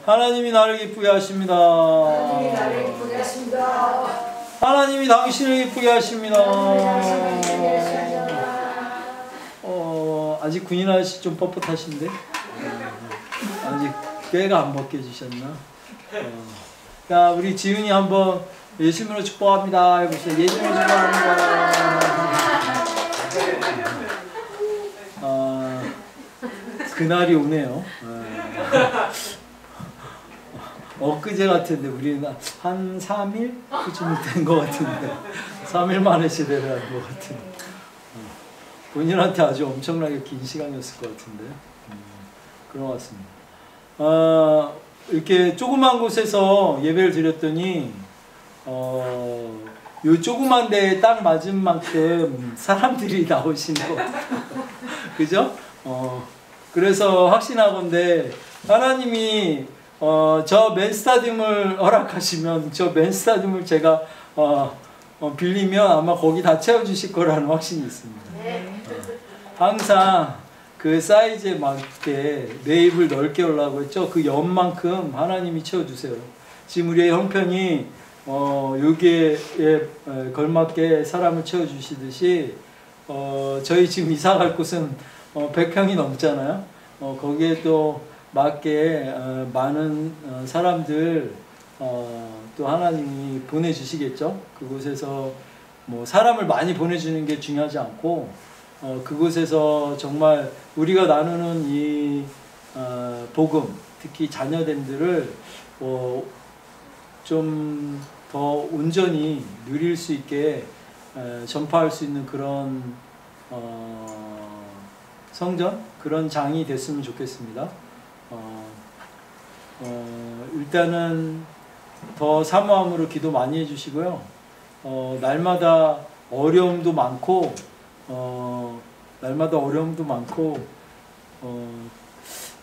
하나님이 나를 기쁘게 하십니다. 하나님이 나를 기쁘게 하십니다. 하나님이 당신을 기쁘게 하십니다. 아직 군인 아저씨 좀 뻣뻣하신데? 아직 꾀가 안 벗겨지셨나? 자, 우리 지훈이 한번 예수님으로 축복합니다 해보세요. 예수님으로 축복합니다. 그날이 오네요. 엊그제 같은데 우리는 한 3일? 그쯤 된 것 같은데 3일 만에 제대로 한 것 같은데 본인한테 아주 엄청나게 긴 시간이었을 것 같은데 그런 것 같습니다. 이렇게 조그만 곳에서 예배를 드렸더니 요 조그만 데에 딱 맞은 만큼 사람들이 나오시는 것 같아요. 그죠? 그래서 확신하건대 하나님이 저 맨스타디움을 허락하시면 저 맨스타디움을 제가 빌리면 아마 거기 다 채워주실 거라는 확신이 있습니다. 항상 그 사이즈에 맞게 내 입을 넓게 올라고 했죠. 그 옆만큼 하나님이 채워주세요. 지금 우리의 형편이 여기에 걸맞게 사람을 채워주시듯이 저희 지금 이사갈 곳은 100평이 넘잖아요. 거기에 또 맞게 많은 사람들 또 하나님이 보내주시겠죠. 그곳에서 뭐 사람을 많이 보내주는 게 중요하지 않고 그곳에서 정말 우리가 나누는 이 복음, 특히 자녀됨들을 좀 더 온전히 누릴 수 있게 전파할 수 있는 그런 성전, 그런 장이 됐으면 좋겠습니다. 일단은 더 사모함으로 기도 많이 해주시고요. 날마다 어려움도 많고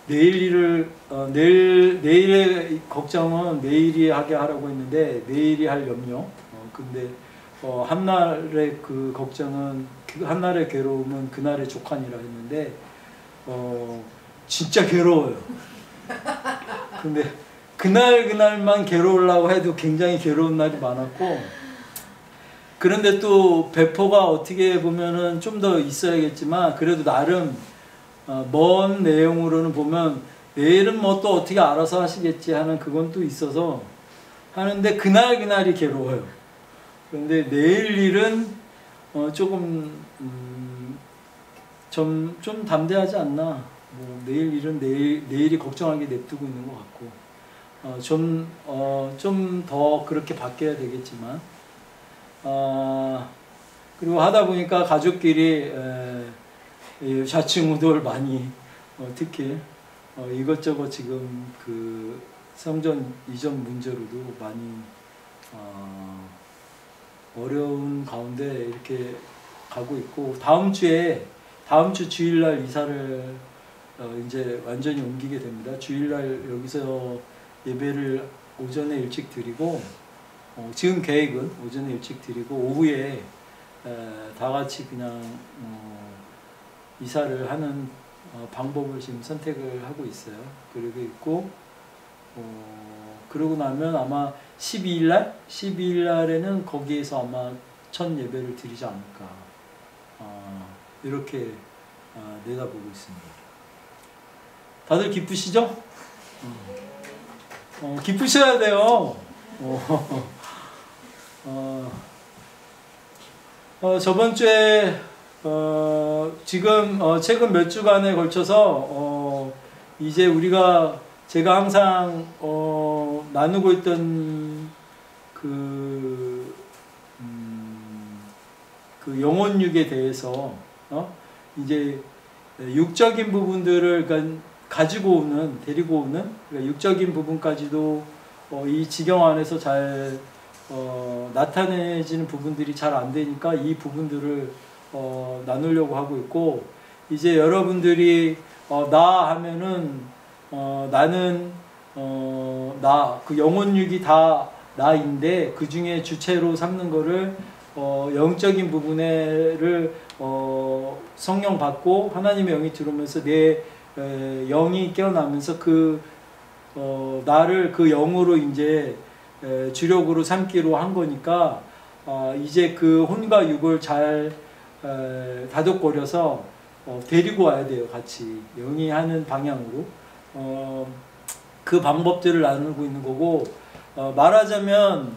내일의 걱정은 내일이 하게 하라고 했는데 내일이 할 염려. 근데 한날의 그 걱정은 한날의 괴로움은 그날의 족한이라 했는데 진짜 괴로워요. 근데 그날만 괴로우려고 해도 굉장히 괴로운 날이 많았고, 그런데 또 배포가 어떻게 보면은 좀 더 있어야겠지만 그래도 나름 먼 내용으로는 보면 내일은 뭐 또 어떻게 알아서 하시겠지 하는 그건 또 있어서 하는데 그날이 괴로워요. 그런데 내일 일은 조금 좀 담대하지 않나. 뭐 내일 일은 내일이 걱정하게 냅두고 있는 것 같고 좀 더 그렇게 바뀌어야 되겠지만 그리고 하다 보니까 가족끼리 좌충우돌 많이 특히 이것저것 지금 그 성전 이전 문제로도 많이 어려운 가운데 이렇게 가고 있고 다음 주 주일날 이사를 이제 완전히 옮기게 됩니다. 주일날 여기서 예배를 오전에 일찍 드리고 지금 계획은 오전에 일찍 드리고 오후에 다 같이 그냥 이사를 하는 방법을 지금 선택을 하고 있어요. 그러고 있고 그러고 나면 아마 12일날에는 거기에서 아마 첫 예배를 드리지 않을까 이렇게 내다보고 있습니다. 다들 기쁘시죠? 기쁘셔야 돼요. 저번 주에 지금 최근 몇 주간에 걸쳐서 이제 제가 항상 나누고 있던 그 영혼육에 대해서 이제 육적인 부분들을 데리고 오는 그러니까 육적인 부분까지도 이 지경 안에서 잘 나타내지는 부분들이 잘 안 되니까 이 부분들을 나누려고 하고 있고, 이제 여러분들이 나 하면은 나는 그 영혼육이 다 나인데 그 중에 주체로 삼는 거를 영적인 부분을 성령 받고 하나님의 영이 들어오면서 내 영이 깨어나면서 그 나를 그 영으로 이제 주력으로 삼기로 한 거니까 이제 그 혼과 육을 잘 다독거려서 데리고 와야 돼요. 같이 영이 하는 방향으로 그 방법들을 나누고 있는 거고, 말하자면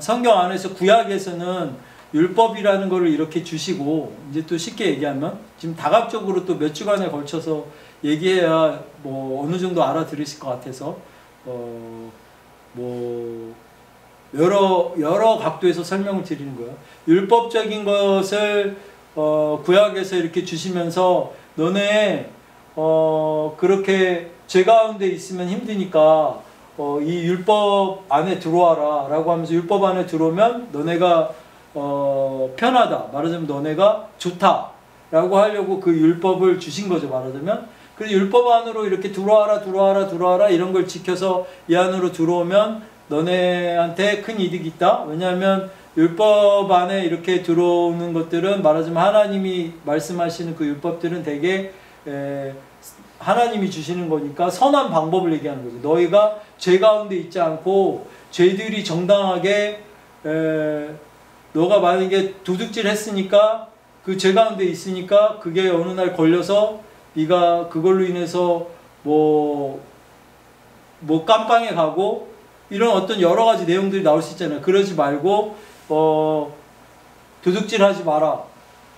성경 안에서 구약에서는 율법이라는 거를 이렇게 주시고, 이제 또 쉽게 얘기하면 지금 다각적으로 또 몇 주간에 걸쳐서 얘기해야 뭐 어느 정도 알아들으실 것 같아서 뭐 여러 각도에서 설명을 드리는 거예요. 율법적인 것을 구약에서 이렇게 주시면서 너네 그렇게 죄 가운데 있으면 힘드니까 이 율법 안에 들어와라 라고 하면서, 율법 안에 들어오면 너네가 편하다, 말하자면 너네가 좋다 라고 하려고 그 율법을 주신 거죠, 말하자면. 그래서 율법 안으로 이렇게 들어와라 이런 걸 지켜서 이 안으로 들어오면 너네한테 큰 이득이 있다. 왜냐하면 율법 안에 이렇게 들어오는 것들은, 말하자면 하나님이 말씀하시는 그 율법들은 되게 하나님이 주시는 거니까 선한 방법을 얘기하는 거죠. 너희가 죄 가운데 있지 않고 죄들이 정당하게 너가 만약에 도둑질 했으니까 그 죄 가운데 있으니까 그게 어느 날 걸려서 네가 그걸로 인해서 뭐 깜빵에 가고 이런 어떤 여러 가지 내용들이 나올 수 있잖아요. 그러지 말고 도둑질 하지 마라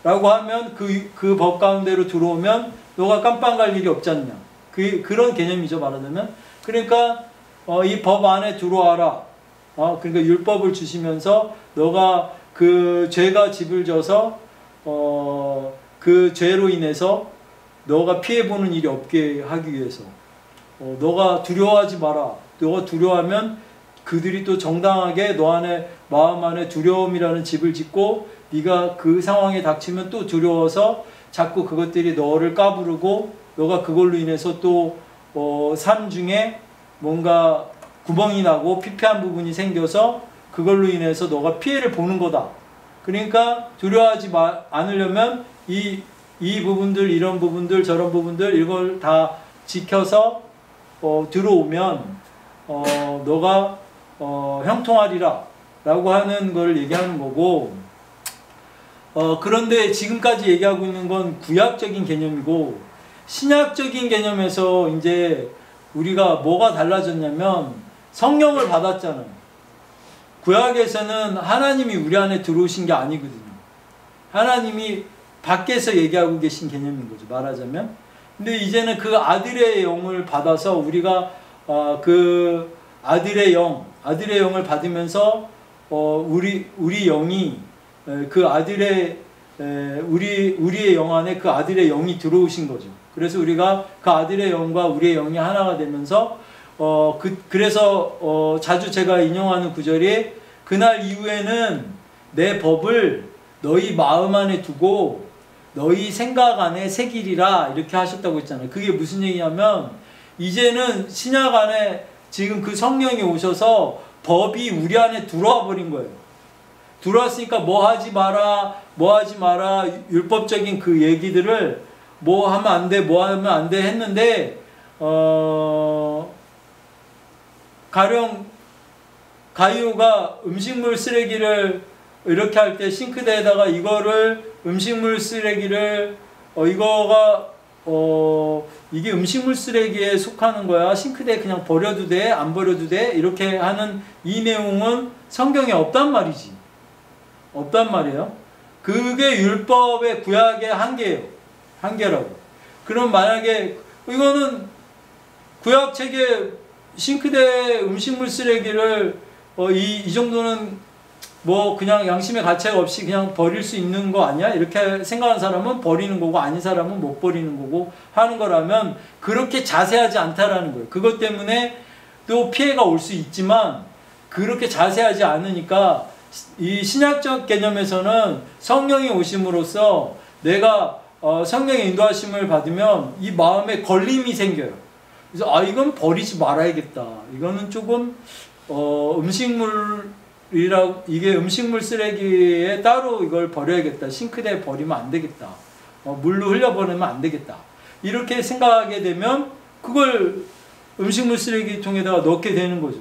라고 하면 그 법 가운데로 들어오면 너가 깜빵 갈 일이 없지 않냐. 그런 개념이죠, 말하자면. 그러니까 이 법 안에 들어와라. 그러니까 율법을 주시면서 너가 그 죄가 집을 져서 그 죄로 인해서 너가 피해보는 일이 없게 하기 위해서 너가 두려워하지 마라. 너가 두려워하면 그들이 또 정당하게 너 안에, 마음 안에 두려움이라는 집을 짓고 네가 그 상황에 닥치면 또 두려워서 자꾸 그것들이 너를 까부르고 너가 그걸로 인해서 또 삶 중에 뭔가 구멍이 나고 피폐한 부분이 생겨서 그걸로 인해서 너가 피해를 보는 거다. 그러니까 두려워하지 않으려면 이 부분들, 이런 부분들, 저런 부분들, 이걸 다 지켜서 들어오면 너가 형통하리라 라고 하는 걸 얘기하는 거고, 그런데 지금까지 얘기하고 있는 건 구약적인 개념이고, 신약적인 개념에서 이제 우리가 뭐가 달라졌냐면 성령을 받았잖아요. 구약에서는 하나님이 우리 안에 들어오신 게 아니거든요. 하나님이 밖에서 얘기하고 계신 개념인 거죠, 말하자면. 근데 이제는 그 아들의 영을 받아서 우리가 그 아들의 영을 받으면서 우리 영이 그 아들의 우리의 영 안에 그 아들의 영이 들어오신 거죠. 그래서 우리가 그 아들의 영과 우리의 영이 하나가 되면서 그래서 자주 제가 인용하는 구절이, 그날 이후에는 내 법을 너희 마음 안에 두고 너희 생각 안에 새기리라 이렇게 하셨다고 했잖아요. 그게 무슨 얘기냐면, 이제는 신약 안에 지금 그 성령이 오셔서 법이 우리 안에 들어와 버린 거예요. 들어왔으니까 뭐 하지 마라 율법적인 그 얘기들을 뭐 하면 안 돼, 뭐 하면 안 돼 했는데, 가령 가이오가 음식물 쓰레기를 이렇게 할 때 싱크대에다가 이거를 음식물 쓰레기를 이게 음식물 쓰레기에 속하는 거야, 싱크대에 그냥 버려도 돼, 안 버려도 돼, 이렇게 하는 이 내용은 성경에 없단 말이지. 없단 말이에요. 그게 율법의 구약의 한계라고. 그럼 만약에 이거는 구약 책에 싱크대 음식물 쓰레기를 이 정도는 뭐 그냥 양심의 가책 없이 그냥 버릴 수 있는 거 아니야? 이렇게 생각하는 사람은 버리는 거고, 아닌 사람은 못 버리는 거고 하는 거라면, 그렇게 자세하지 않다라는 거예요. 그것 때문에 또 피해가 올 수 있지만 그렇게 자세하지 않으니까, 이 신약적 개념에서는 성령이 오심으로써 내가 성령의 인도하심을 받으면 이 마음에 걸림이 생겨요. 그래서 이건 버리지 말아야겠다. 이거는 조금 이게 음식물 쓰레기에 따로 이걸 버려야겠다. 싱크대에 버리면 안 되겠다. 물로 흘려보내면 안 되겠다. 이렇게 생각하게 되면 그걸 음식물 쓰레기통에다가 넣게 되는 거죠.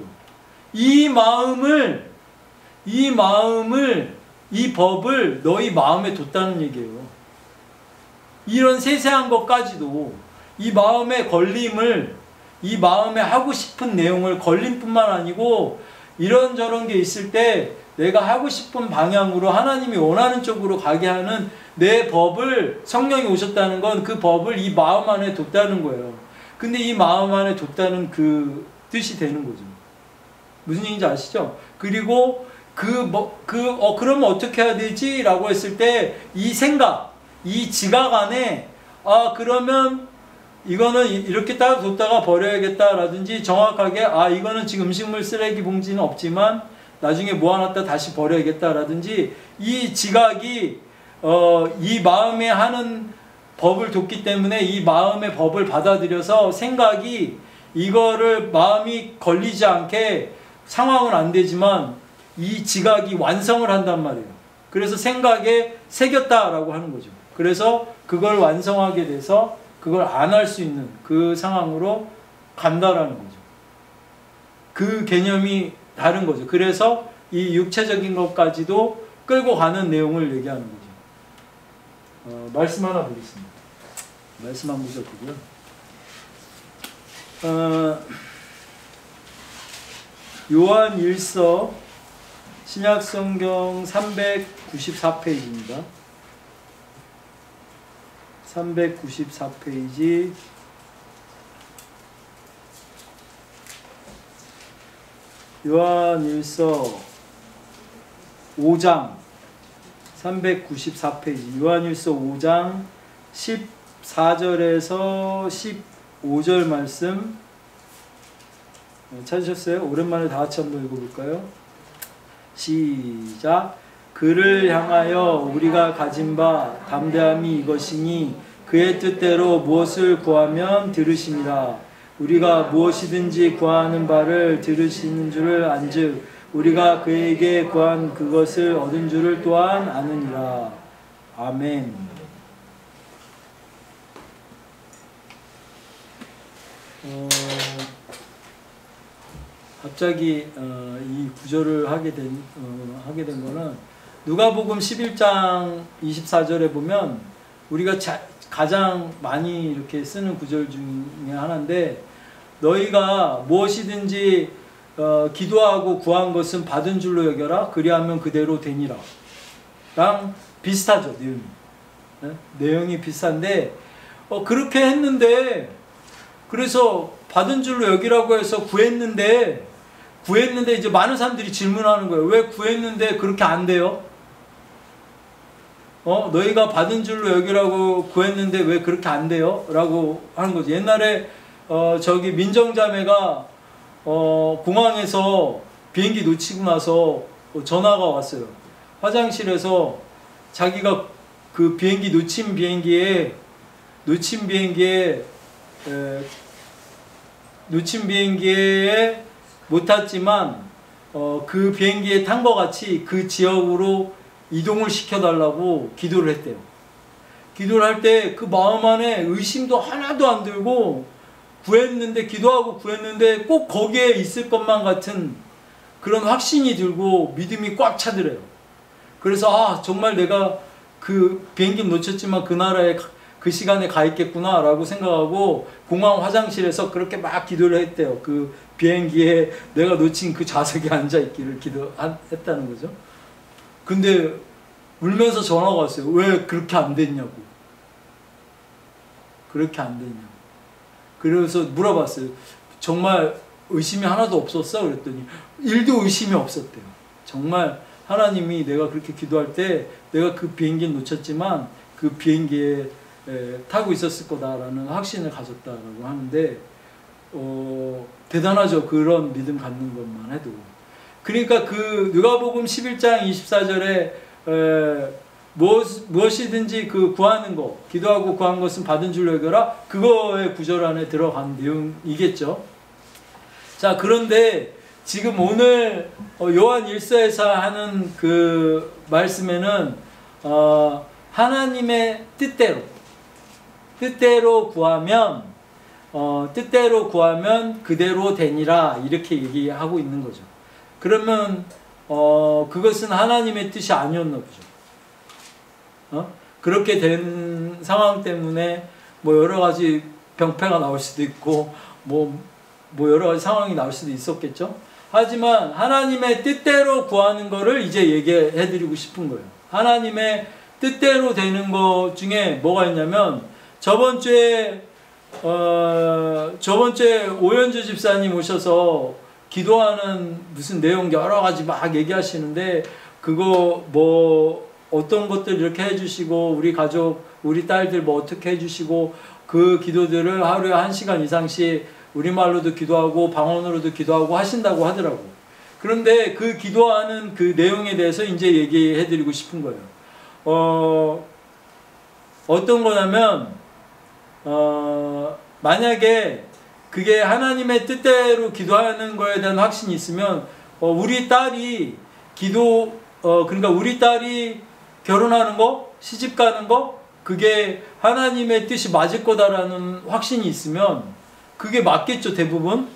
이 마음을, 이 법을 너희 마음에 뒀다는 얘기예요. 이런 세세한 것까지도 이 마음의 걸림을, 이 마음에 하고 싶은 내용을, 걸림뿐만 아니고 이런저런 게 있을 때 내가 하고 싶은 방향으로 하나님이 원하는 쪽으로 가게 하는 내 법을, 성령이 오셨다는 건 그 법을 이 마음 안에 뒀다는 거예요. 근데 이 마음 안에 뒀다는 그 뜻이 되는 거죠. 무슨 얘기인지 아시죠? 그리고 그러면 어떻게 해야 되지? 라고 했을 때 이 생각, 이 지각 안에 그러면 이거는 이렇게 딱 뒀다가 버려야겠다라든지, 정확하게 이거는 지금 음식물 쓰레기 봉지는 없지만 나중에 모아놨다 다시 버려야겠다라든지, 이 지각이 이 마음에 하는 법을 뒀기 때문에 이 마음의 법을 받아들여서 생각이 이거를 마음이 걸리지 않게, 상황은 안 되지만 이 지각이 완성을 한단 말이에요. 그래서 생각에 새겼다라고 하는 거죠. 그래서 그걸 완성하게 돼서 그걸 안 할 수 있는 그 상황으로 간다라는 거죠. 그 개념이 다른 거죠. 그래서 이 육체적인 것까지도 끌고 가는 내용을 얘기하는 거죠. 말씀 하나 보겠습니다. 말씀 한 구절 보고요. 요한 1서 신약성경 394페이지입니다. 394페이지 요한 1서 5장 394페이지 요한 1서 5장 14절에서 15절 말씀 찾으셨어요? 오랜만에 다 같이 한번 읽어볼까요? 시작. 그를 향하여 우리가 가진 바 담대함이 이것이니 그의 뜻대로 무엇을 구하면 들으심이라. 우리가 무엇이든지 구하는 바를 들으시는 줄을 안즉 우리가 그에게 구한 그것을 얻은 줄을 또한 아느니라. 아멘. 갑자기 이 구절을 하게 된 거는 누가복음 11장 24절에 보면 우리가 가장 많이 이렇게 쓰는 구절 중에 하나인데, 너희가 무엇이든지 기도하고 구한 것은 받은 줄로 여겨라. 그리하면 그대로 되니라. 랑 비슷하죠, 내용이. 네? 내용이 비슷한데 그렇게 했는데, 그래서 받은 줄로 여기라고 해서 구했는데 이제 많은 사람들이 질문하는 거예요. 왜 구했는데 그렇게 안 돼요? 너희가 받은 줄로 여기라고 구했는데 왜 그렇게 안 돼요? 라고 하는 거죠. 옛날에 저기 민정자매가 공항에서 비행기 놓치고 나서 전화가 왔어요. 화장실에서 자기가 그 비행기 놓친 비행기에 못 탔지만 그 비행기에 탄 것 같이 그 지역으로 이동을 시켜달라고 기도를 했대요. 기도를 할 때 그 마음 안에 의심도 하나도 안 들고 기도하고 구했는데 꼭 거기에 있을 것만 같은 그런 확신이 들고 믿음이 꽉 차더래요. 그래서 정말 내가 그 비행기 놓쳤지만 그 나라에 그 시간에 가 있겠구나 라고 생각하고 공항 화장실에서 그렇게 막 기도를 했대요. 그 비행기에 내가 놓친 그 좌석에 앉아있기를 기도했다는 거죠. 근데 울면서 전화가 왔어요. 왜 그렇게 안 됐냐고. 그렇게 안 됐냐고. 그래서 물어봤어요. 정말 의심이 하나도 없었어? 그랬더니 1도 의심이 없었대요. 정말 하나님이 내가 그렇게 기도할 때 내가 그 비행기를 놓쳤지만 그 비행기에 타고 있었을 거다라는 확신을 가졌다라고 하는데 대단하죠. 그런 믿음 갖는 것만 해도. 그러니까 그 누가복음 11장 24절에 무엇이든지 그 구하는 거, 기도하고 구한 것은 받은 줄로 여겨라. 그거의 구절 안에 들어간 내용이겠죠. 자, 그런데 지금 오늘 요한 1서에서 하는 그 말씀에는 하나님의 뜻대로 구하면 뜻대로 구하면 그대로 되니라 이렇게 얘기하고 있는 거죠. 그러면 그것은 하나님의 뜻이 아니었나 보죠. 그렇게 된 상황 때문에 뭐 여러 가지 병폐가 나올 수도 있고 뭐 여러 가지 상황이 나올 수도 있었겠죠. 하지만 하나님의 뜻대로 구하는 거를 이제 얘기해 드리고 싶은 거예요. 하나님의 뜻대로 되는 것 중에 뭐가 있냐면 저번 주에 오현주 집사님 오셔서 기도하는 무슨 내용 여러 가지 막 얘기하시는데 그거 뭐 어떤 것들 이렇게 해주시고 우리 가족 우리 딸들 뭐 어떻게 해주시고 그 기도들을 하루에 1시간 이상씩 우리말로도 기도하고 방언으로도 기도하고 하신다고 하더라고. 그런데 그 기도하는 그 내용에 대해서 이제 얘기해 드리고 싶은 거예요. 어떤 거냐면 만약에 그게 하나님의 뜻대로 기도하는 거에 대한 확신이 있으면 우리 딸이 그러니까 우리 딸이 결혼하는 거, 시집 가는 거 그게 하나님의 뜻이 맞을 거다라는 확신이 있으면 그게 맞겠죠, 대부분.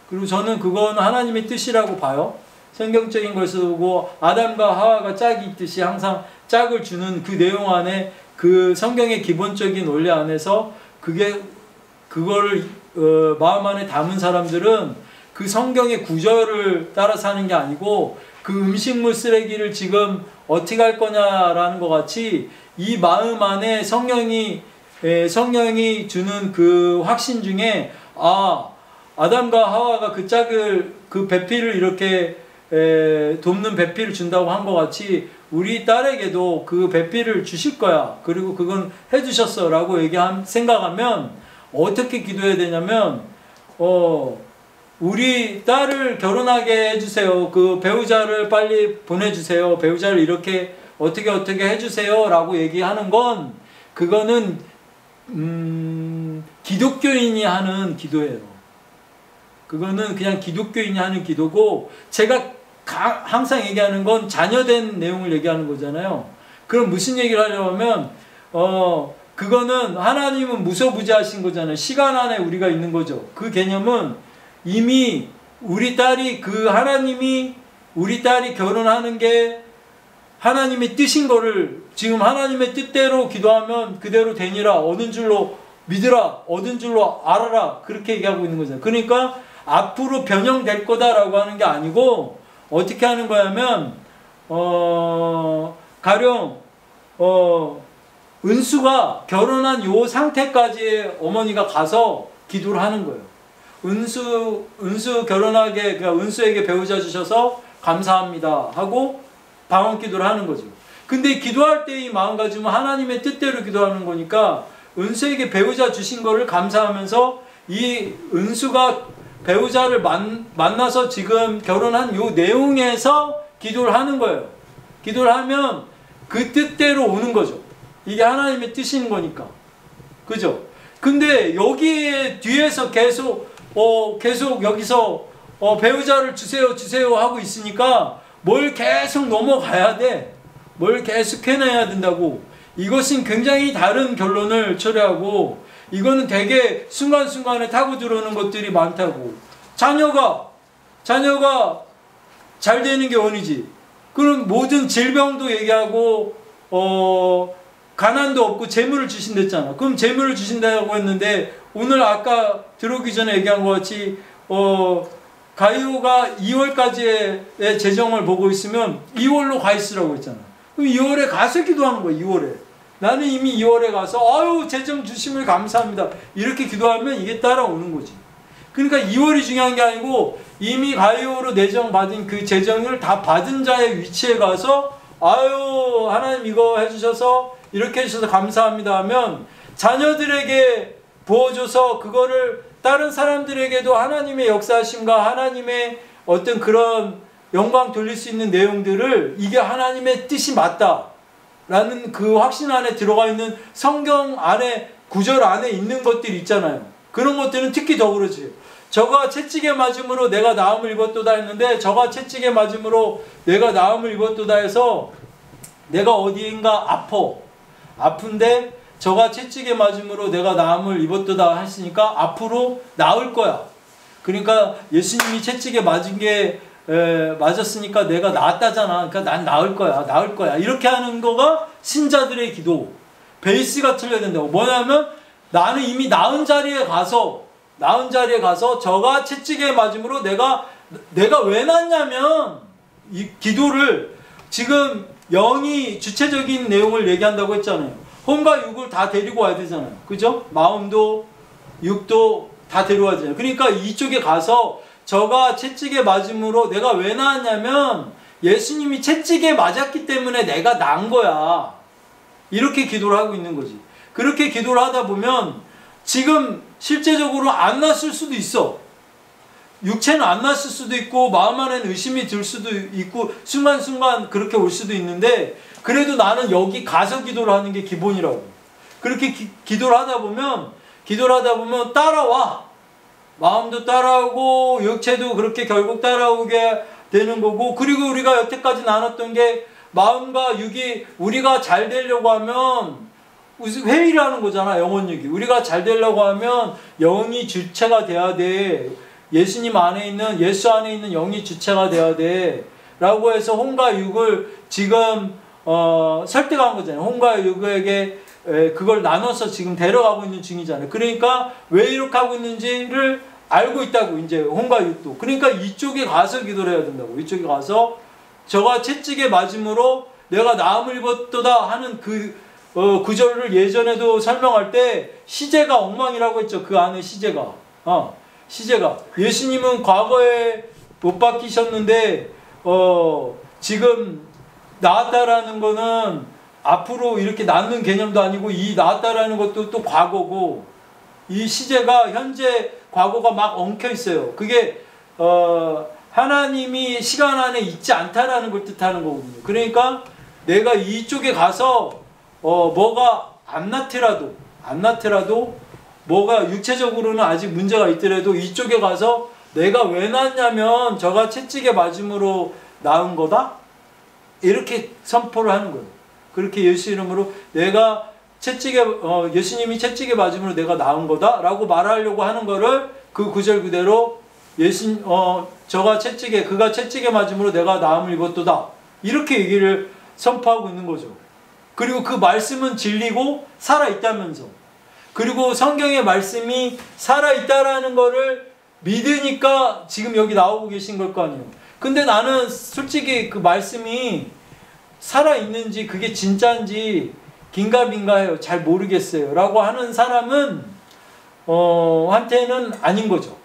그리고 저는 그건 하나님의 뜻이라고 봐요. 성경적인 걸 쓰고 아담과 하와가 짝이 있듯이 항상 짝을 주는 그 내용 안에 그 성경의 기본적인 원리 안에서 그거를 마음 안에 담은 사람들은 그 성경의 구절을 따라 사는 게 아니고 그 음식물 쓰레기를 지금 어떻게 할 거냐라는 것 같이 이 마음 안에 성령이 주는 그 확신 중에 아담과 하와가 그 짝을 그 배필을 이렇게 돕는 배필을 준다고 한 것 같이 우리 딸에게도 그 배필을 주실 거야. 그리고 그건 해주셨어 라고 생각하면 어떻게 기도해야 되냐면 우리 딸을 결혼하게 해주세요. 그 배우자를 빨리 보내주세요. 배우자를 이렇게 어떻게 해주세요 라고 얘기하는 건 그거는 기독교인이 하는 기도예요. 그거는 그냥 기독교인이 하는 기도고 제가 항상 얘기하는 건 자녀된 내용을 얘기하는 거잖아요. 그럼 무슨 얘기를 하려고 하면 그거는 하나님은 무소부지하신 거잖아요. 시간 안에 우리가 있는 거죠. 그 개념은 이미 우리 딸이 하나님이 우리 딸이 결혼하는 게 하나님의 뜻인 거를 지금 하나님의 뜻대로 기도하면 그대로 되니라 얻은 줄로 믿으라 얻은 줄로 알아라 그렇게 얘기하고 있는 거잖아요. 그러니까 앞으로 변형될 거다라고 하는 게 아니고 어떻게 하는 거냐면 가령 은수가 결혼한 요 상태까지 어머니가 가서 기도를 하는 거예요. 은수 결혼하게 그러니까 은수에게 배우자 주셔서 감사합니다 하고 방언 기도를 하는 거죠. 근데 기도할 때 이 마음가짐은 하나님의 뜻대로 기도하는 거니까 은수에게 배우자 주신 거를 감사하면서 이 은수가 배우자를 만나서 지금 결혼한 요 내용에서 기도를 하는 거예요. 기도를 하면 그 뜻대로 오는 거죠. 이게 하나님의 뜻인 거니까. 그죠? 근데 여기에 뒤에서 계속 여기서 배우자를 주세요 하고 있으니까 뭘 계속 넘어가야 돼. 뭘 계속 해내야 된다고. 이것은 굉장히 다른 결론을 초래하고 이거는 되게 순간순간에 타고 들어오는 것들이 많다고. 자녀가 잘 되는 게 원이지. 그럼 모든 질병도 얘기하고 가난도 없고 재물을 주신댔잖아. 그럼 재물을 주신다고 했는데 오늘 아까 들어오기 전에 얘기한 것 같이 가이오가 2월까지의 재정을 보고 있으면 2월로 가 있으라고 했잖아. 그럼 2월에 가서 기도하는 거야. 2월에. 나는 이미 2월에 가서 아유 재정 주심을 감사합니다. 이렇게 기도하면 이게 따라오는 거지. 그러니까 2월이 중요한 게 아니고 이미 가이오로 내정 받은 그 재정을 다 받은 자의 위치에 가서 아유 하나님 이거 해주셔서 이렇게 해주셔서 감사합니다 하면 자녀들에게 부어줘서 그거를 다른 사람들에게도 하나님의 역사하심과 하나님의 어떤 그런 영광 돌릴 수 있는 내용들을 이게 하나님의 뜻이 맞다 라는 그 확신 안에 들어가 있는 성경 안에 구절 안에 있는 것들이 있잖아요. 그런 것들은 특히 더 그렇지. 저가 채찍에 맞음으로 내가 나음을 입었도다 했는데 저가 채찍에 맞음으로 내가 나음을 입었도다 해서 내가 어디인가 아픈데 저가 채찍에 맞음으로 내가 나음을 입었도다 했으니까 앞으로 나을 거야. 그러니까 예수님이 채찍에 맞았으니까 내가 나았다잖아. 그러니까 난 나을 거야. 이렇게 하는 거가 신자들의 기도. 베이스가 틀려야 된다고. 뭐냐면 나는 이미 나은 자리에 가서 저가 채찍에 맞음으로 내가 왜 낳냐면 이 기도를 지금 영이 주체적인 내용을 얘기한다고 했잖아요. 혼과 육을 다 데리고 와야 되잖아요. 그죠? 마음도 육도 다 데려와야 되잖아요. 그러니까 이쪽에 가서 저가 채찍에 맞음으로 내가 왜 낳았냐면 예수님이 채찍에 맞았기 때문에 내가 낳은 거야. 이렇게 기도를 하고 있는 거지. 그렇게 기도를 하다 보면 지금 실제적으로 안 났을 수도 있어. 육체는 안 났을 수도 있고 마음 안에는 의심이 들 수도 있고 순간순간 그렇게 올 수도 있는데 그래도 나는 여기 가서 기도를 하는 게 기본이라고. 그렇게 기도를 하다 보면 따라와. 마음도 따라오고 육체도 그렇게 결국 따라오게 되는 거고, 그리고 우리가 여태까지 나눴던 게 마음과 육이 우리가 잘 되려고 하면 회의를 하는 거잖아. 영혼육이 우리가 잘 되려고 하면 영이 주체가 돼야 돼. 예수 안에 있는 영이 주체가 돼야 돼 라고 해서 혼과 육을 지금 설득한 거잖아요. 혼과 육에게 그걸 나눠서 지금 데려가고 있는 중이잖아요. 그러니까 왜 이렇게 하고 있는지를 알고 있다고. 이제 혼과 육도. 그러니까 이쪽에 가서 기도를 해야 된다고. 이쪽에 가서 저가 채찍에 맞음으로 내가 나음을 입었도다 하는 그 구절을 예전에도 설명할 때 시제가 엉망이라고 했죠. 그 안에 시제가 예수님은 과거에 못 박히셨는데 지금 나았다라는 거는 앞으로 이렇게 낳는 개념도 아니고 이 나았다라는 것도 또 과거고, 이 시제가 현재 과거가 막 엉켜 있어요. 그게 하나님이 시간 안에 있지 않다라는 걸 뜻하는 거거든요. 그러니까 내가 이쪽에 가서 뭐가 안 나더라도 뭐가 육체적으로는 아직 문제가 있더라도 이쪽에 가서 내가 왜 낳냐면 저가 채찍에 맞음으로 낳은 거다? 이렇게 선포를 하는 거예요. 그렇게 예수 이름으로 내가 예수님이 채찍에 맞음으로 내가 낳은 거다 라고 말하려고 하는 거를 그 구절 그대로 그가 채찍에 맞음으로 내가 나음을 입었도다 이렇게 얘기를 선포하고 있는 거죠. 그리고 그 말씀은 진리고 살아있다면서, 그리고 성경의 말씀이 살아있다라는 거를 믿으니까 지금 여기 나오고 계신 걸 거 아니에요. 근데 나는 솔직히 그 말씀이 살아있는지 그게 진짜인지 긴가민가해요. 잘 모르겠어요 라고 하는 사람은 한테는 아닌 거죠.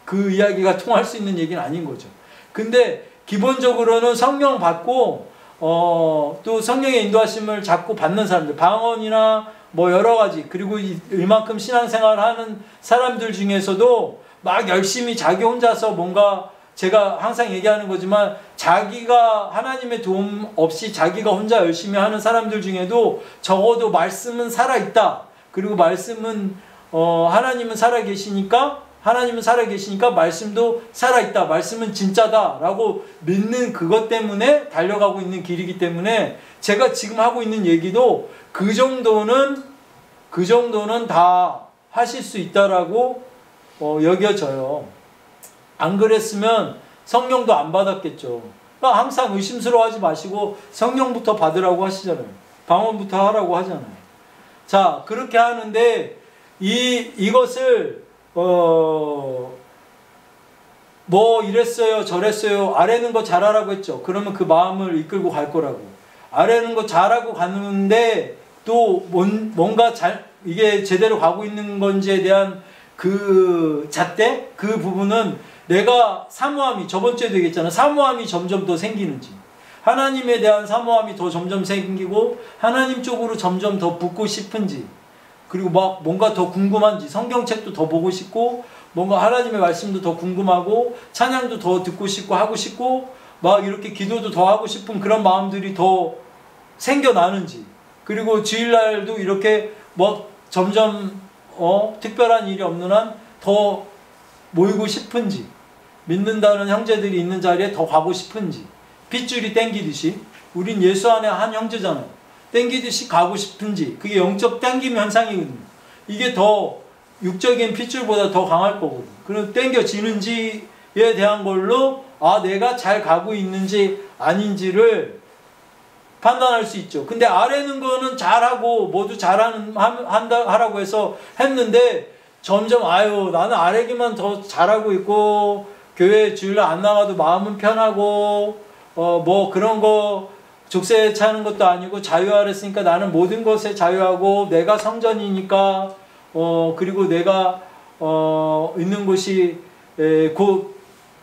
그 이야기가 통할 수 있는 얘기는 아닌 거죠. 근데 기본적으로는 성령 받고 또 성령의 인도하심을 자꾸 받는 사람들, 방언이나 뭐 여러 가지, 그리고 이만큼 신앙생활 하는 사람들 중에서도 막 열심히 자기 혼자서 뭔가, 제가 항상 얘기하는 거지만 자기가 하나님의 도움 없이 자기가 혼자 열심히 하는 사람들 중에도 적어도 말씀은 살아있다. 그리고 말씀은 하나님은 살아계시니까 말씀도 살아있다. 말씀은 진짜다. 라고 믿는 그것 때문에 달려가고 있는 길이기 때문에 제가 지금 하고 있는 얘기도 그 정도는 다 하실 수 있다라고 여겨져요. 안 그랬으면 성령도 안 받았겠죠. 그러니까 항상 의심스러워하지 마시고 성령부터 받으라고 하시잖아요. 방언부터 하라고 하잖아요. 자, 그렇게 하는데 이것을 뭐 이랬어요 저랬어요, 아래는 거 잘하라고 했죠. 그러면 그 마음을 이끌고 갈 거라고. 아래는 거 잘하고 가는데 또 뭔가 이게 제대로 가고 있는 건지에 대한 그 잣대, 그 부분은 내가 사모함이, 저번 주에도 얘기했잖아. 사모함이 점점 더 생기는지, 하나님에 대한 사모함이 더 점점 생기고 하나님 쪽으로 점점 더 붙고 싶은지, 그리고 막 뭔가 더 궁금한지, 성경책도 더 보고 싶고 뭔가 하나님의 말씀도 더 궁금하고 찬양도 더 듣고 싶고 하고 싶고 막 이렇게 기도도 더 하고 싶은 그런 마음들이 더 생겨나는지, 그리고 주일날도 이렇게 뭐 점점 특별한 일이 없는 한 더 모이고 싶은지, 믿는다는 형제들이 있는 자리에 더 가고 싶은지, 핏줄이 땡기듯이 우린 예수 안에 한 형제잖아요. 땡기듯이 가고 싶은지, 그게 영적 땡김 현상이거든요. 이게 더 육적인 핏줄보다 더 강할 거거든요. 그럼 땡겨지는지에 대한 걸로 내가 잘 가고 있는지 아닌지를 판단할 수 있죠. 근데 아래는 거는 잘하고 모두 하라고 해서 했는데 점점 나는 아래기만 더 잘하고 있고 교회 주일날 안 나가도 마음은 편하고 뭐 그런 거 족쇄 차는 것도 아니고 자유하랬으니까 나는 모든 것에 자유하고 내가 성전이니까 그리고 내가 있는 곳이 곧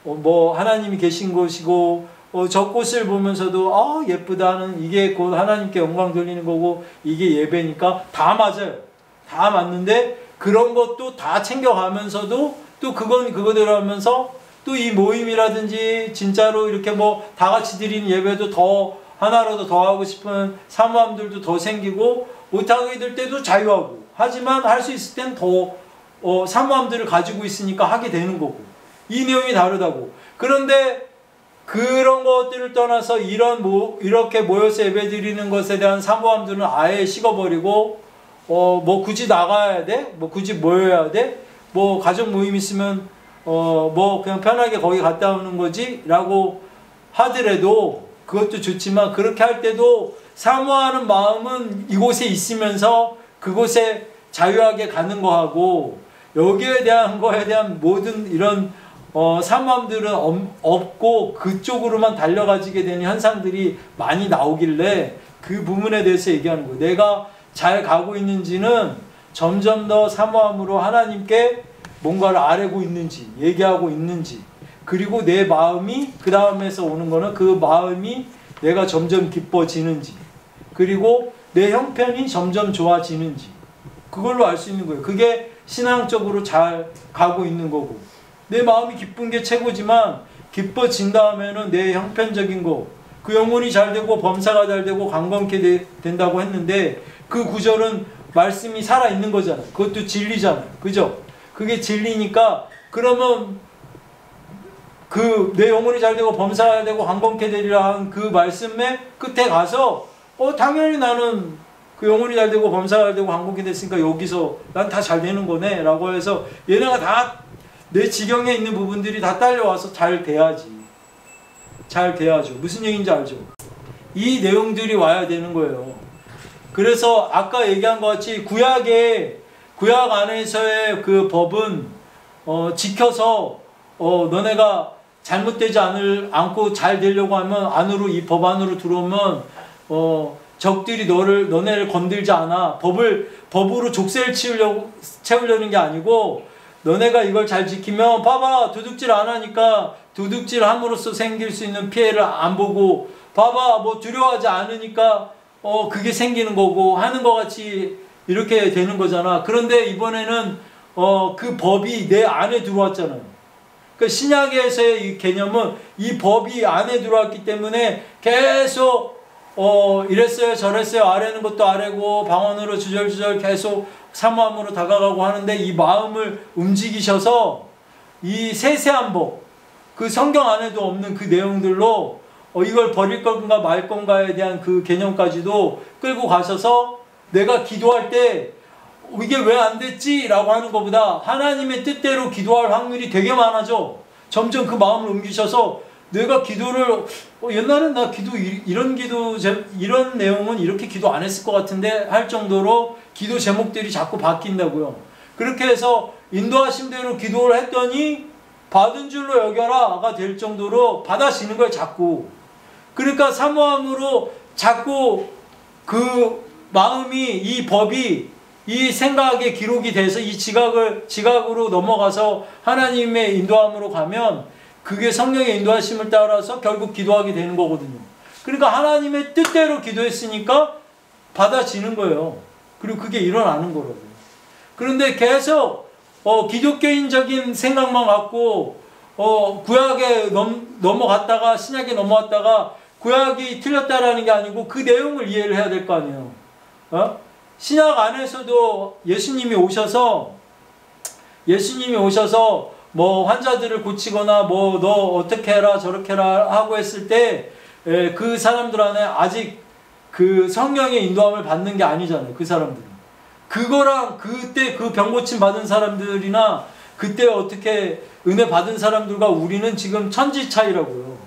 뭐 하나님이 계신 곳이고 저 꽃을 보면서도 예쁘다는 이게 곧 하나님께 영광 돌리는 거고 이게 예배니까 다 맞아요. 다 맞는데 그런 것도 다 챙겨가면서도 또 그건 그거대로 하면서 또 이 모임이라든지 진짜로 이렇게 뭐 다 같이 드리는 예배도 더 하나라도 더 하고 싶은 사모함들도 더 생기고 못하게 될 때도 자유하고 하지만 할 수 있을 땐 더 사모함들을 가지고 있으니까 하게 되는 거고 이 내용이 다르다고. 그런데 그런 것들을 떠나서 이렇게 모여서 예배 드리는 것에 대한 사모함들은 아예 식어버리고 뭐 굳이 나가야 돼? 뭐 굳이 모여야 돼? 뭐 가족 모임 있으면 뭐 그냥 편하게 거기 갔다 오는 거지? 라고 하더라도 그것도 좋지만 그렇게 할 때도 사모하는 마음은 이곳에 있으면서 그곳에 자유하게 가는 거하고 여기에 대한 거에 대한 모든 이런 사모함들은 없고 그쪽으로만 달려가지게 되는 현상들이 많이 나오길래 그 부분에 대해서 얘기하는 거예요. 내가 잘 가고 있는지는 점점 더 사모함으로 하나님께 뭔가를 아뢰고 있는지 얘기하고 있는지 그리고 내 마음이 그 다음에서 오는 거는 그 마음이 내가 점점 기뻐지는지 그리고 내 형편이 점점 좋아지는지 그걸로 알 수 있는 거예요. 그게 신앙적으로 잘 가고 있는 거고 내 마음이 기쁜 게 최고지만 기뻐진 다음에는 내 형편적인 거 그 영혼이 잘 되고 범사가 잘 되고 강건케 된다고 했는데 그 구절은 말씀이 살아있는 거잖아요. 그것도 진리잖아요. 그죠? 그게 진리니까 그러면 그 내 영혼이 잘 되고 범사가 잘 되고 강건케 되리라 한 그 말씀의 끝에 가서 당연히 나는 그 영혼이 잘 되고 범사가 잘 되고 강건케 됐으니까 여기서 난 다 잘 되는 거네 라고 해서 얘네가 다 내 지경에 있는 부분들이 다 딸려와서 잘 돼야지. 잘 돼야죠. 무슨 얘기인지 알죠? 이 내용들이 와야 되는 거예요. 그래서 아까 얘기한 것 같이 구약 안에서의 그 법은 지켜서 너네가 잘못되지 않고 잘 되려고 하면 안으로 이 법 안으로 들어오면 적들이 너네를 건들지 않아. 법으로 족쇄를 채우려는 게 아니고 너네가 이걸 잘 지키면 봐봐 도둑질 안 하니까 도둑질 함으로써 생길 수 있는 피해를 안 보고 봐봐 뭐 두려워하지 않으니까 그게 생기는 거고 하는 것 같이 이렇게 되는 거잖아. 그런데 이번에는 그 법이 내 안에 들어왔잖아요. 그러니까 신약에서의 이 개념은 이 법이 안에 들어왔기 때문에 계속 이랬어요 저랬어요 아래는 것도 아래고 방언으로 주절주절 계속 사모함으로 다가가고 하는데 이 마음을 움직이셔서 이 세세한 법, 그 성경 안에도 없는 그 내용들로 이걸 버릴 건가 말 건가에 대한 그 개념까지도 끌고 가셔서 내가 기도할 때 이게 왜 안 됐지? 라고 하는 것보다 하나님의 뜻대로 기도할 확률이 되게 많아져. 점점 그 마음을 옮기셔서 내가 기도를 옛날엔 나 이런 내용은 이렇게 기도 안 했을 것 같은데 할 정도로 기도 제목들이 자꾸 바뀐다고요. 그렇게 해서 인도하신 대로 기도를 했더니 받은 줄로 여겨라가 될 정도로 받아지는 거예요 자꾸. 그러니까 사모함으로 자꾸 그 마음이 이 법이 이 생각에 기록이 돼서 이 지각으로 넘어가서 하나님의 인도함으로 가면 그게 성령의 인도하심을 따라서 결국 기도하게 되는 거거든요. 그러니까 하나님의 뜻대로 기도했으니까 받아지는 거예요. 그리고 그게 일어나는 거라고요. 그런데 계속 기독교인적인 생각만 갖고 구약에 넘어갔다가 신약에 넘어왔다가 구약이 틀렸다라는 게 아니고 그 내용을 이해를 해야 될 거 아니에요. 신약 안에서도 예수님이 오셔서 뭐 환자들을 고치거나 뭐 너 어떻게 해라 저렇게 해라 하고 했을 때 그 사람들 안에 아직 그 성령의 인도함을 받는 게 아니잖아요. 그 사람들은. 그거랑 그때 그 병 고침 받은 사람들이나 그때 어떻게 은혜 받은 사람들과 우리는 지금 천지 차이라고요.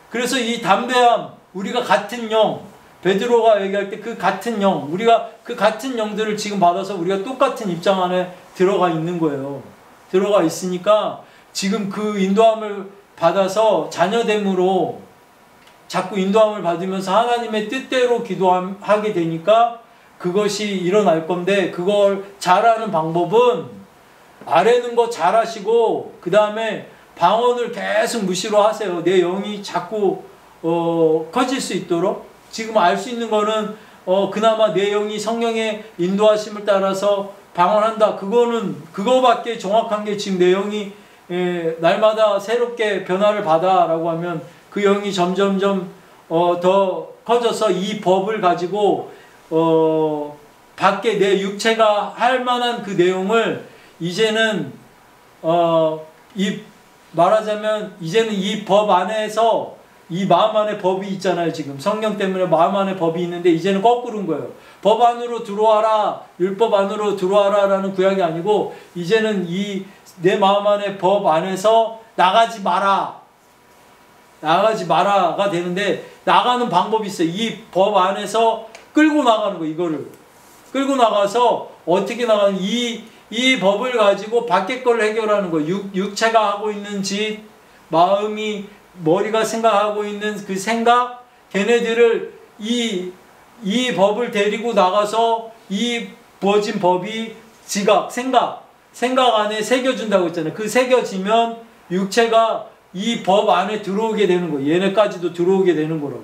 그래서 이 담대함, 우리가 같은 영, 베드로가 얘기할 때 그 같은 영, 우리가 그 같은 영들을 지금 받아서 우리가 똑같은 입장 안에 들어가 있는 거예요. 들어가 있으니까 지금 그 인도함을 받아서 자녀됨으로 자꾸 인도함을 받으면서 하나님의 뜻대로 기도하게 되니까 그것이 일어날 건데, 그걸 잘하는 방법은 아래는 거 잘하시고 그 다음에 방언을 계속 무시로 하세요. 내 영이 자꾸 커질 수 있도록. 지금 알 수 있는 거는 그나마 내 영이 성령의 인도하심을 따라서 방언한다. 그거밖에 정확한 게, 지금 내 영이 날마다 새롭게 변화를 받아 라고 하면 그 영이 점점점 더 커져서 이 법을 가지고 밖에 내 육체가 할 만한 그 내용을 이제는 말하자면 이제는 이 법 안에서, 이 마음 안에 법이 있잖아요. 지금 성령 때문에 마음 안에 법이 있는데 이제는 거꾸로인 거예요. 법 안으로 들어와라, 율법 안으로 들어와라 라는 구약이 아니고, 이제는 이 내 마음 안에 법 안에서 나가지 마라, 나가지 마라가 되는데, 나가는 방법이 있어요. 이 법 안에서 끌고 나가는 거. 이거를 끌고 나가서 어떻게 나가는, 이 법을 가지고 밖에 걸 해결하는 거. 육체가 하고 있는 짓, 마음이, 머리가 생각하고 있는 그 생각, 걔네들을 이 법을 데리고 나가서 이 부어진 법이 지각, 생각 안에 새겨준다고 했잖아요. 그 새겨지면 육체가 이 법 안에 들어오게 되는 거예요. 얘네까지도 들어오게 되는 거라고.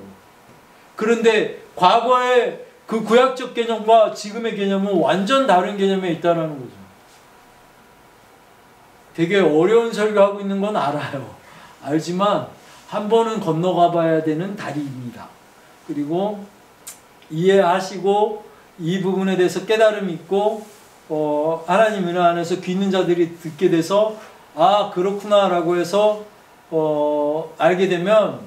그런데 과거의 그 구약적 개념과 지금의 개념은 완전 다른 개념에 있다는 거죠. 되게 어려운 설교하고 있는 건 알아요. 알지만 한 번은 건너가 봐야 되는 다리입니다. 그리고 이해하시고 이 부분에 대해서 깨달음이 있고 하나님 은혜 안에서 귀 있는 자들이 듣게 돼서 아 그렇구나 라고 해서 알게 되면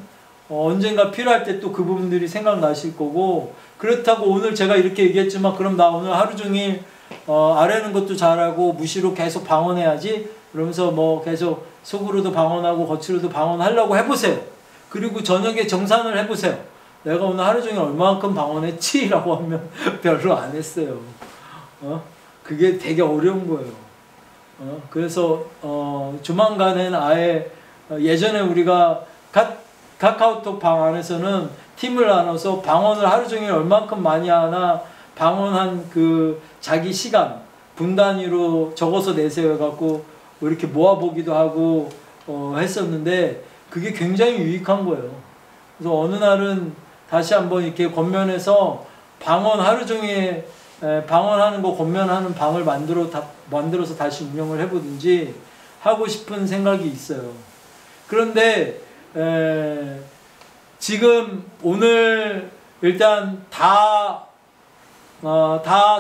언젠가 필요할 때 또 그 부분들이 생각나실 거고, 그렇다고 오늘 제가 이렇게 얘기했지만 그럼 나 오늘 하루 종일 아래는 것도 잘하고 무시로 계속 방언해야지 그러면서 뭐 계속 속으로도 방언하고 겉으로도 방언하려고 해보세요. 그리고 저녁에 정산을 해보세요. 내가 오늘 하루 종일 얼마만큼 방언했지? 라고 하면 별로 안 했어요. 그게 되게 어려운 거예요. 그래서 조만간은 아예 예전에 우리가 카카오톡 방 안에서는 팀을 나눠서 방언을 하루 종일 얼만큼 많이 하나 방언한 그 자기 시간 분단위로 적어서 내세요 해갖고 이렇게 모아보기도 하고 했었는데 그게 굉장히 유익한 거예요. 그래서 어느 날은 다시 한번 이렇게 권면해서 방언 하루 종일 방언하는 거 권면하는 방을 만들어서 다시 운영을 해보든지 하고 싶은 생각이 있어요. 그런데 지금 오늘 일단 다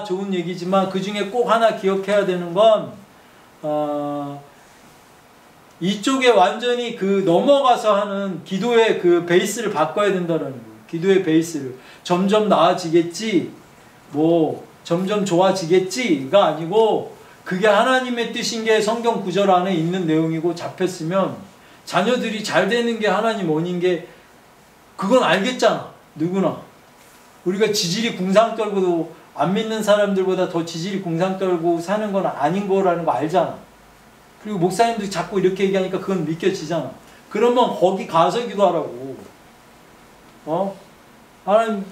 좋은 얘기지만 그 중에 꼭 하나 기억해야 되는 건 이쪽에 완전히 그 넘어가서 하는 기도의 그 베이스를 바꿔야 된다는 거예요. 기도의 베이스를 점점 나아지겠지, 뭐 점점 좋아지겠지가 아니고 그게 하나님의 뜻인 게 성경 구절 안에 있는 내용이고 잡혔으면 자녀들이 잘 되는 게 하나님 원인 게 그건 알겠잖아. 누구나 우리가 지질이 궁상 떨고도 안 믿는 사람들보다 더 지질이 궁상 떨고 사는 건 아닌 거라는 거 알잖아. 그리고 목사님들이 자꾸 이렇게 얘기하니까 그건 믿겨지잖아. 그러면 거기 가서 기도하라고. 하나님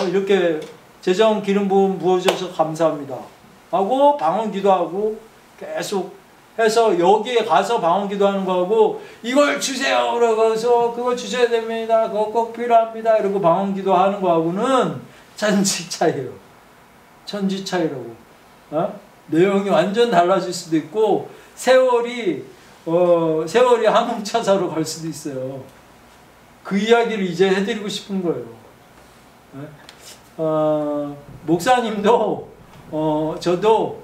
이렇게 제정 기름 부음 부어주셔서 감사합니다 하고 방언 기도하고 계속 해서 여기에 가서 방언 기도하는 거하고 이걸 주세요 그러고서 그거 주셔야 됩니다, 그거 꼭 필요합니다 이러고 방언 기도하는 거하고는 천지 차이에요. 천지 차이라고. 내용이 완전 달라질 수도 있고 세월이 항공차사로 갈 수도 있어요. 그 이야기를 이제 해드리고 싶은 거예요. 목사님도 저도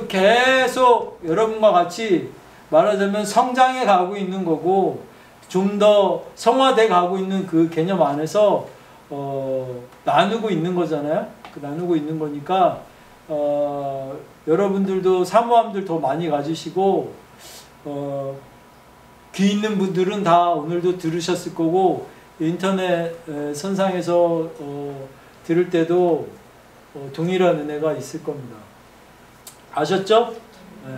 계속 여러분과 같이 말하자면 성장해 가고 있는 거고 좀 더 성화돼 가고 있는 그 개념 안에서 나누고 있는 거잖아요. 나누고 있는 거니까 여러분들도 사모함들 더 많이 가지시고 귀 있는 분들은 다 오늘도 들으셨을 거고 인터넷 선상에서 들을 때도 동일한 은혜가 있을 겁니다. 아셨죠? 네.